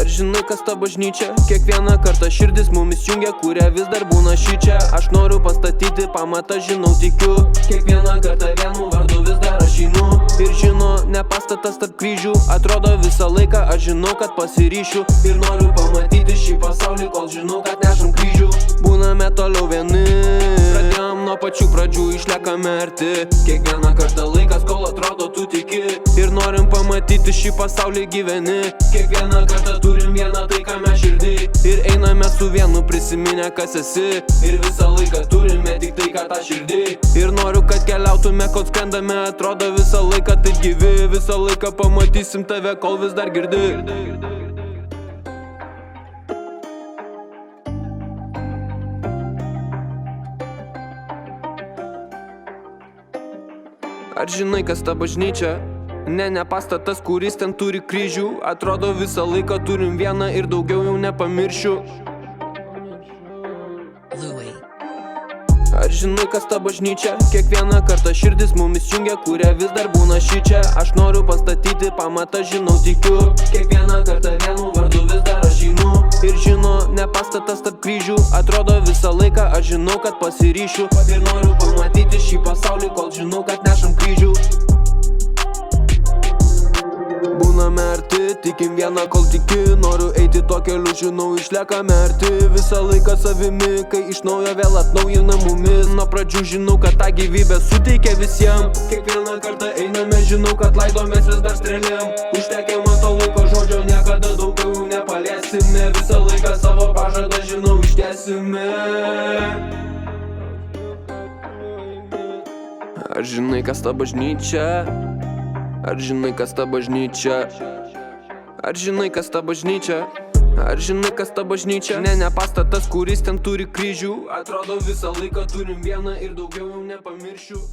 Ar žinai, kas ta bažnyčia? Kiekvieną kartą širdis mumis jungia, kuria vis dar būna šičia. Aš noriu pastatyti pamatą, žinau, tikiu. Kiekvieną kartą vienu vardu vis dar aš einu. Ir žino, ne pastatas tarp kryžių. Atrodo visą laiką aš žinau, kad pasiryšiu. Ir noriu pamatyti šį pasaulį, kol žinau, kad nešam kryžių. Būname toliau vieni. Pradėjom nuo pačių pradžių, išliekame arti. Kiekvieną kartą laikas, kol atrodo tu tiki. Ir norim pamatyti šį pasaulį, gyveni. Kiekvieną kartą turim vieną taiką širdį. Ir einame su vienu, prisiminę kas esi. Ir visą laiką turime tik taiką tą širdį. Ir noriu, kad keliautume, kol skrendame. Atrodo visą laiką taip gyvi. Visą laiką pamatysim tave, kol vis dar girdi. Ar žinai, kas ta bažnyčia? Ne pastatas, kuris ten turi kryžių. Atrodo visą laiką turim vieną ir daugiau jau nepamiršiu. Ar žinai, kas ta bažnyčia? Kiekvieną kartą širdis mumis jungia, kuria vis dar būna šičia. Aš noriu pastatyti pamatą, žinau, tikiu. Kiekvieną kartą vienu vardu vis dar aš einu. Ir žino, ne pastatas tarp kryžių. Atrodo visą laiką aš žinau, kad pasiryšiu. Ir noriu pamatyti šį pasaulį, kol žinau, kad nešam kryžių. Būname arti, tikim vieną, kol tiki. Noriu eiti tuo keliu, žinau, išliekame arti. Visą laiką savimi, kai iš naujo vėl atnaujina mumis. Nuo pradžių žinau, kad tą gyvybę suteikia visiems. Kiekvieną kartą einame, žinau, kad laidomės vis dar strėlėm. Užtekė man to laiko žodžio, niekada daugiau nepaliesime. Visą laiką savo pažadą, žinau, ištiesime. Ar žinai, kas ta bažnyčia? Ar žinai, kas ta bažnyčia? Ar žinai, kas ta bažnyčia? Ar žinai, kas ta bažnyčia? Ne pastatas, kuris ten turi kryžių. Atrodo visą laiką turim vieną ir daugiau jau nepamiršiu.